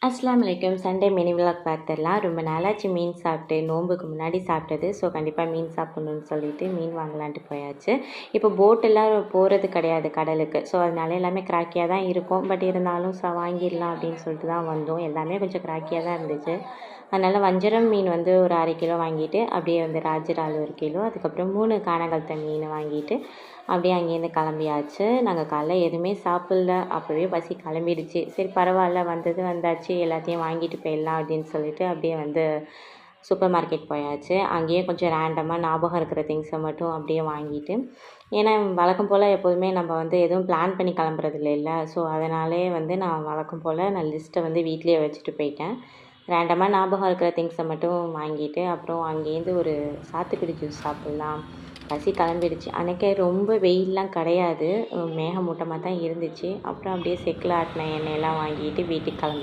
அஸ்ஸலாமு அலைக்கும். Sunday mini vlog பார்த்துடலாம். ரொம்ப நாளாச்சு மீன் சாப்பிட்டு, நோன்புக்கு முன்னாடி சாப்பிட்டது. ஸோ கண்டிப்பாக மீன் சாப்பிட்ணுன்னு சொல்லிட்டு மீன் வாங்கலான்ட்டு போயாச்சு. இப்போ போட்டெல்லாம் போகிறது கிடையாது கடலுக்கு. ஸோ அதனால எல்லாமே கிராக்கியாக தான் இருக்கும். பட் இருந்தாலும் வாங்கிடலாம் அப்படின்னு சொல்லிட்டு தான் வந்தோம். எல்லாமே கொஞ்சம் கிராக்கியாக தான் இருந்துச்சு. அதனால் வஞ்சரம் மீன் வந்து ஒரு 1/2 கிலோ வாங்கிட்டு, அப்படியே வந்து ராஜிரால் 1 கிலோ, அதுக்கப்புறம் 3 கானங்கழுத்த மீன் வாங்கிட்டு அப்படியே அங்கேருந்து கிளம்பியாச்சு. நாங்கள் காலைல எதுவுமே சாப்பிடல. அப்போவே பசி கிளம்பிடுச்சு. சரி பரவாயில்ல, வந்தது வந்தாச்சு, எல்லாத்தையும் வாங்கிட்டு போயிடலாம் அப்படின்னு சொல்லிட்டு அப்படியே வந்து சூப்பர் மார்க்கெட் போயாச்சு. அங்கேயே கொஞ்சம் ரேண்டமாக ஞாபகம் இருக்கிற திங்ஸை மட்டும் அப்படியே வாங்கிட்டு, ஏன்னா வழக்கம் போல் எப்போதுமே நம்ம வந்து எதுவும் பிளான் பண்ணி கிளம்புறது இல்லைல்ல. ஸோ அதனாலே வந்து நான் வழக்கம் போல் நான் லிஸ்ட்டை வந்து வீட்டிலேயே வச்சுட்டு போயிட்டேன். ரேண்டமாக ஞாபகம் இருக்கிற திங்ஸை மட்டும் வாங்கிட்டு, அப்புறம் அங்கேருந்து ஒரு சாத்துக்குடி ஜூஸ் சாப்பிட்லாம், பசி கிளம்பிடுச்சு. அன்றைக்கே ரொம்ப வெயிலெலாம் கிடையாது, மேகமூட்டமாக தான் இருந்துச்சு. அப்புறம் அப்படியே செக்கில் ஆட்டின எண்ணெயெல்லாம் வாங்கிட்டு வீட்டுக்கு கிளம்பி